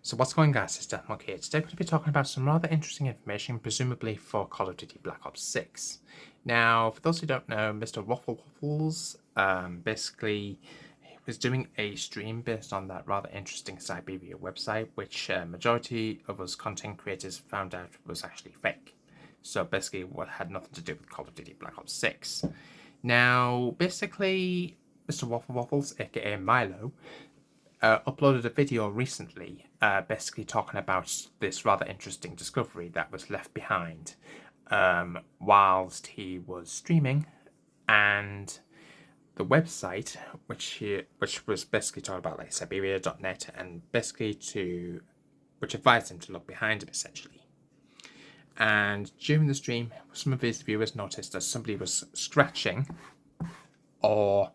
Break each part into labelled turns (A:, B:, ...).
A: So what's going on, guys? It's Deathmark here. Today we're going to be talking about some rather interesting information, presumably for Call of Duty Black Ops 6. Now, for those who don't know, Mr. Waffles basically was doing a stream based on that rather interesting Siberia website, which majority of us content creators found out was actually fake. So basically, what had nothing to do with Call of Duty Black Ops 6. Now, basically, Mr. Waffles, aka Milo, uploaded a video recently basically talking about this rather interesting discovery that was left behind whilst he was streaming, and the website which was basically talking about like Siberia.net and basically which advised him to look behind him essentially. And during the stream, some of his viewers noticed that somebody was scratching or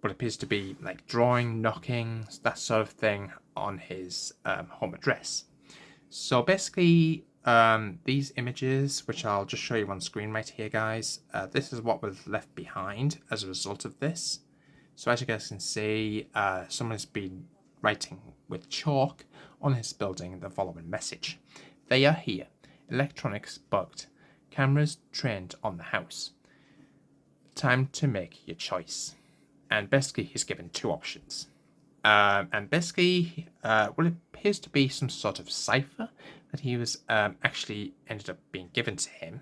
A: what appears to be like drawing, knocking, that sort of thing on his home address. So basically, these images, which I'll just show you on screen right here, guys, this is what was left behind as a result of this. So as you guys can see, someone's been writing with chalk on his building the following message. They are here. Electronics bugged. Cameras trained on the house. Time to make your choice. And basically, he's given two options. And basically, what appears to be some sort of cipher that he was actually ended up being given to him.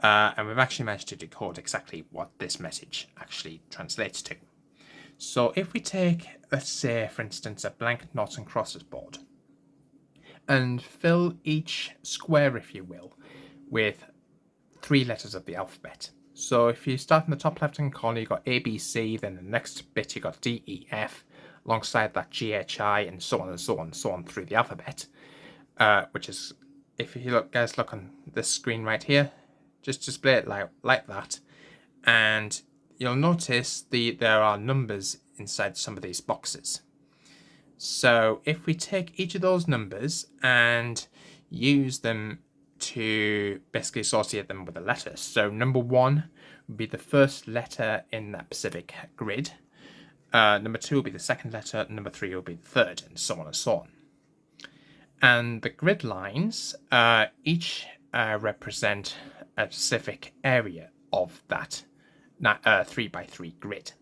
A: And we've actually managed to decode exactly what this message actually translates to. So if we take, let's say, for instance, a blank noughts and crosses board and fill each square, if you will, with 3 letters of the alphabet. So if you start in the top left-hand corner, you've got A, B, C, then the next bit you've got D, E, F, alongside that G, H, I, and so on and so on and so on through the alphabet, which is, if you guys look on this screen right here, just display it like that, and you'll notice there are numbers inside some of these boxes. So if we take each of those numbers and use them to basically associate them with a letter. So number 1 would be the first letter in that specific grid. Number 2 will be the second letter. Number 3 will be the third, and so on and so on. And the grid lines each represent a specific area of that 3x3 grid.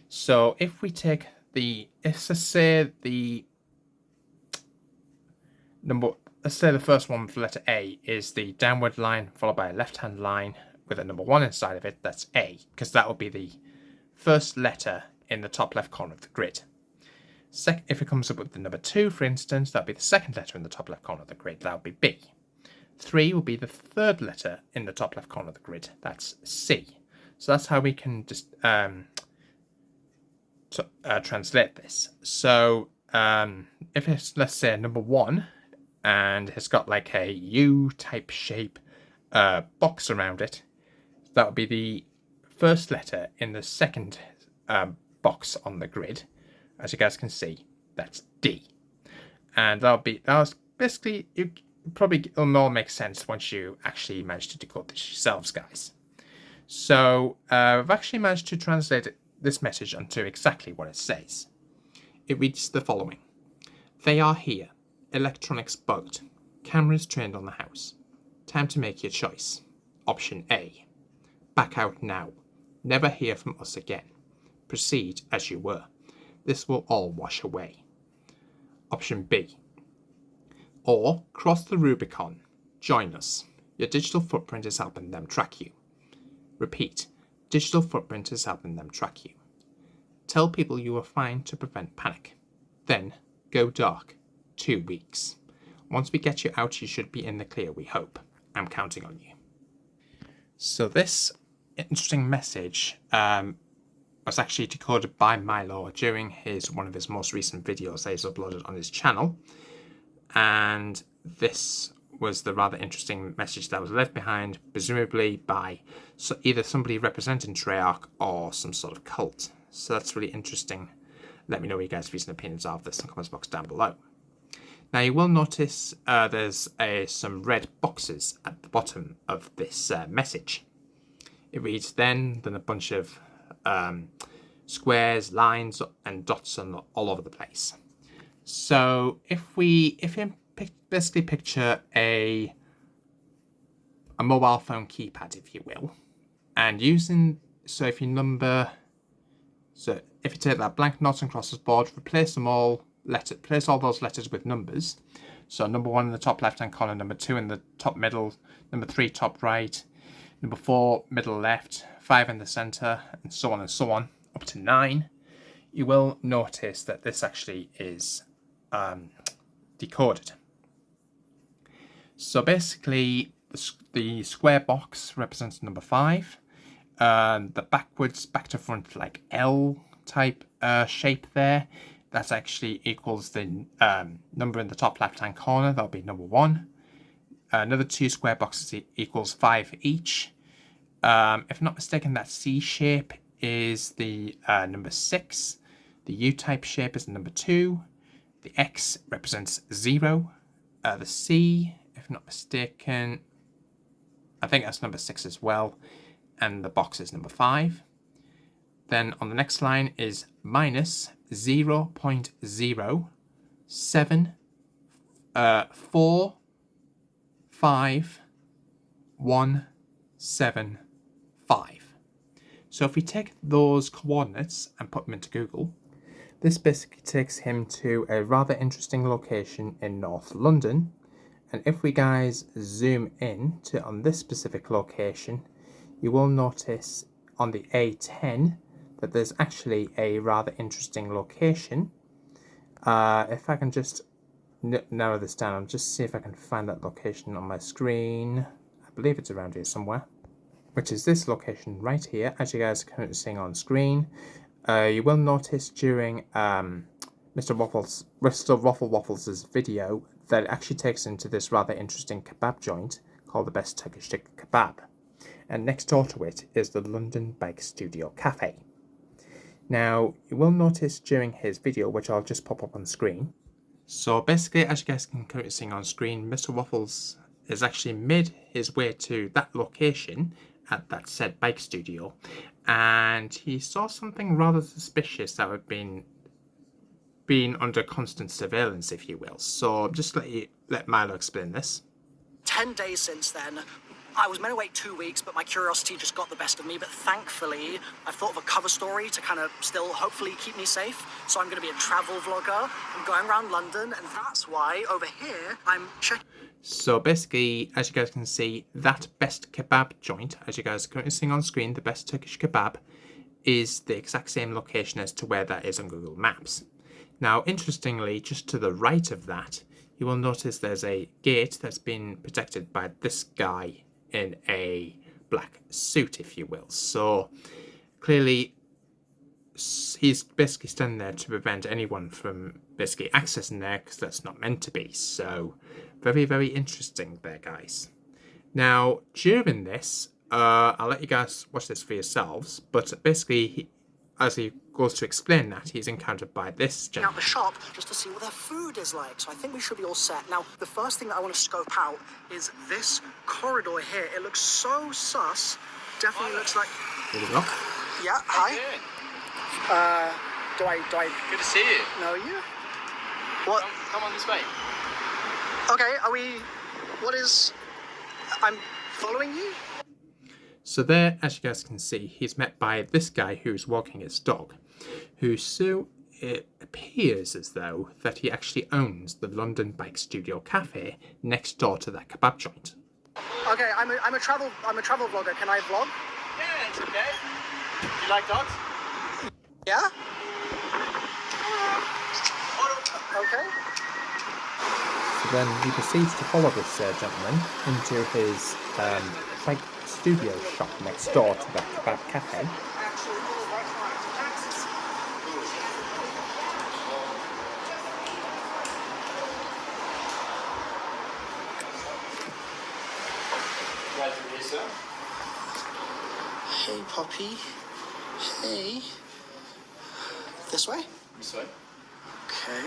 A: So if we take let's say the first one for letter A is the downward line followed by a left-hand line with a number 1 inside of it. That's A, because that will be the first letter in the top left corner of the grid. If it comes up with the number 2, for instance, that would be the second letter in the top left corner of the grid. That would be B. 3 will be the third letter in the top left corner of the grid. That's C. So that's how we can just translate this. So if it's, let's say, number 1, and it's got like a U-type shape box around it, that would be the first letter in the second box on the grid. As you guys can see, that's D. And that'll basically, it'll all make sense once you actually manage to decode this yourselves, guys. So I've actually managed to translate this message onto exactly what it says. It reads the following. They are here. Electronics bugged. Cameras trained on the house. Time to make your choice. Option A. Back out now. Never hear from us again. Proceed as you were. This will all wash away. Option B. Or cross the Rubicon. Join us. Your digital footprint is helping them track you. Repeat. Digital footprint is helping them track you. Tell people you are fine to prevent panic. Then go dark. 2 weeks. Once we get you out, you should be in the clear, we hope. I'm counting on you. So this interesting message was actually decoded by Milo during one of his most recent videos that he's uploaded on his channel. And this was the rather interesting message that was left behind, presumably by either somebody representing Treyarch or some sort of cult. So that's really interesting. Let me know what you guys' views and opinions are of this in the comments box down below. Now you will notice there's some red boxes at the bottom of this message. It reads then a bunch of squares, lines, and dots all over the place. So if you basically picture a mobile phone keypad, if you will, and if you take that blank noughts and crosses board, replace all those letters with numbers. So number 1 in the top left hand corner, number 2 in the top middle, number 3 top right, number 4 middle left, 5 in the center, and so on, up to 9. You will notice that this actually is decoded. So basically, the square box represents number 5. The back to front, like L type shape there, that actually equals the number in the top left hand corner. That'll be number 1. Another 2 square boxes equals 5 each. If I'm not mistaken, that C shape is the number 6. The U-type shape is the number 2. The X represents 0. The C, if I'm not mistaken, I think that's number 6 as well. And the box is number 5. Then on the next line is minus 0.07 4 5 1 7 5. So if we take those coordinates and put them into Google, this basically takes him to a rather interesting location in North London. And if we guys zoom in on this specific location, you will notice on the A10 that there's actually a rather interesting location. If I can just narrow this down, I'll just see if I can find that location on my screen. I believe it's around here somewhere, which is this location right here, as you guys are currently seeing on screen. You will notice during Mr. Waffle Waffles' video that it actually takes into this rather interesting kebab joint called the Best Turkish Kebab. And next door to it is the London Bike Studio Cafe. Now, you will notice during his video, which I'll just pop up on screen. So basically, as you guys can currently see on screen, Mr. Waffles has actually made his way to that location at that said bike studio, and he saw something rather suspicious that had been under constant surveillance, if you will. So just let Milo explain this.
B: 10 days since then. I was meant to wait 2 weeks, but my curiosity just got the best of me. But thankfully, I've thought of a cover story to kind of still hopefully keep me safe. So I'm going to be a travel vlogger. I'm going around London, and that's why over here I'm checking.
A: So basically, as you guys can see, that Best Kebab joint, as you guys are currently seeing on screen, the Best Turkish Kebab, is the exact same location as to where that is on Google Maps. Now, interestingly, just to the right of that, you will notice there's a gate that's been protected by this guy in a black suit, if you will. So clearly he's basically standing there to prevent anyone from basically accessing there, because that's not meant to be. So very, very interesting there, guys. Now during this, I'll let you guys watch this for yourselves, but basically as he goes to explain that, he's encountered by this gentleman.
B: Out the shop just to see what their food is like. So I think we should be all set. Now, the first thing that I want to scope out is this corridor here. It looks so sus. Definitely looks like...
A: Here we go.
B: Yeah, hi. Do I...
C: Good to see you.
B: Know you? What?
C: Come on this way.
B: Okay, I'm following you?
A: So there, as you guys can see, he's met by this guy who's walking his dog, who so it appears as though that he actually owns the London Bike Studio Cafe next door to that kebab joint.
B: Okay, I'm a travel vlogger. Can I vlog?
C: Yeah, it's okay. Do you like dogs?
B: Yeah? Okay.
A: So then he proceeds to follow this gentleman into his bike studio shop next door to that kebab cafe.
B: Hey, puppy. Hey. This way?
C: This way.
B: Okay.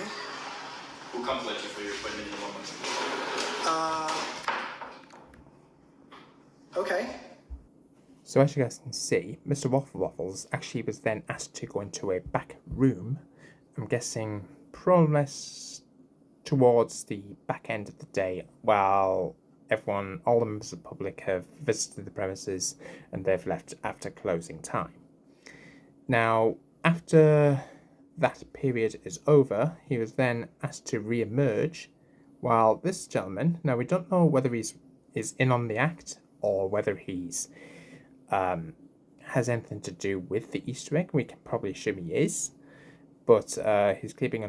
C: Who comes later for your appointment in 1 month?
B: Okay.
A: So as you guys can see, Mr. Waffles actually was then asked to go into a back room. I'm guessing more or less towards the back end of the day, while all the members of the public have visited the premises and they've left after closing time. Now, after that period is over, he was then asked to re-emerge, while this gentleman, now we don't know whether he's in on the act or whether he's has anything to do with the Easter egg. We can probably assume he is, but he's keeping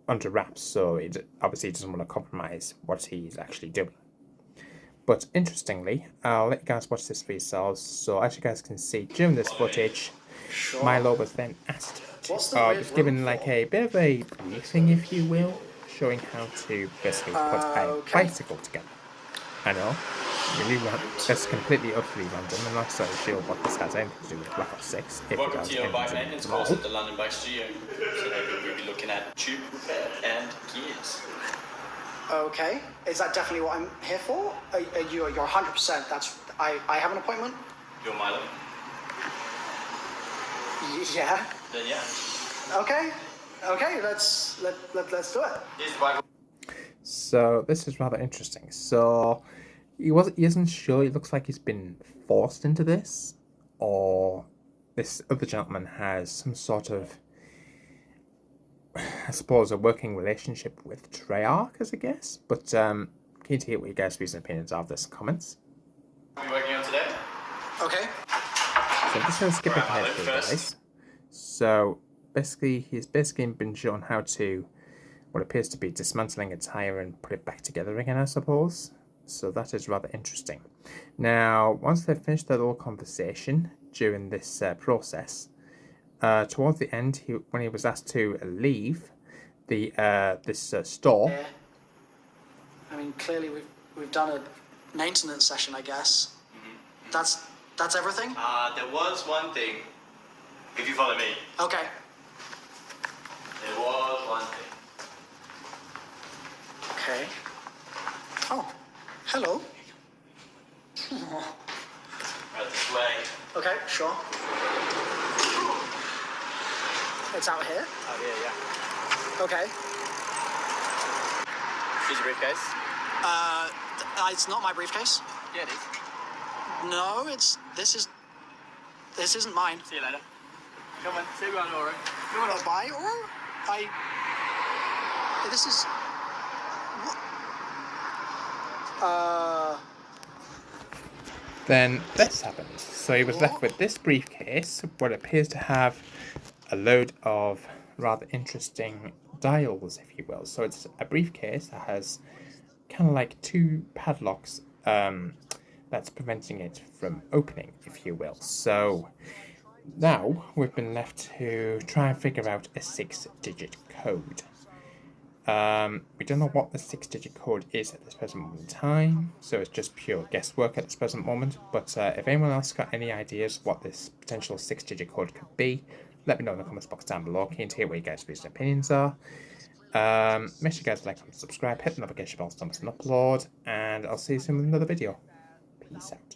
A: under wraps, so it obviously doesn't want to compromise what he's actually doing. But interestingly, I'll let you guys watch this for yourselves. So as you guys can see, during this footage, Milo was then asked was given like a bit of a briefing, if you will, showing how to basically put a bicycle together. I know, really, that's completely utterly random. I'm not so sure what this has anything to do with Black Ops 6.
C: Welcome to your bike maintenance course at the London Bike Studio. Today we'll be looking at tube repair and gears.
B: Okay, is that definitely what I'm here for? You're 100%. That's I have an appointment.
C: You're Milo.
B: Yeah.
C: Then yeah.
B: Okay. Let's do it.
C: Here's the bike.
A: So this is rather interesting. So he isn't sure. It looks like he's been forced into this, or this other gentleman has some sort of, I suppose, a working relationship with Treyarch, I guess. But keen to hear what you guys' views and opinions are of this in the comments.
C: What are we working on today?
B: Okay.
A: So I'm just going to skip ahead here, guys. So basically, he's been shown how to what appears to be dismantling a tire and put it back together again, I suppose. So that is rather interesting. Now, once they've finished their little conversation during this process, towards the end, when he was asked to leave the this store.
B: Yeah. I mean, clearly we've done a maintenance session, I guess. Mm-hmm. That's everything.
C: There was one thing. If you follow me.
B: Okay.
C: There was one thing.
B: Okay. Oh, hello.
C: Right this way.
B: Okay, sure. It's out here.
C: Oh yeah.
B: Okay.
C: Here's your briefcase.
B: It's not my briefcase.
C: Yeah, it is.
B: No, this isn't mine.
C: See you later. Come on, say bye to Oro.
B: Come on, bye, or this is.
A: Then this happened. So he was left with this briefcase, what appears to have a load of rather interesting dials, if you will. So it's a briefcase that has kind of like two padlocks that's preventing it from opening, if you will. So now we've been left to try and figure out a 6-digit code. We don't know what the 6-digit code is at this present moment in time, so it's just pure guesswork at this present moment. But if anyone else got any ideas what this potential 6-digit code could be, let me know in the comments box down below. Keen to hear what you guys' views and opinions are. Make sure you guys like and subscribe, hit the notification bell so don't miss an upload, and I'll see you soon with another video. Peace out.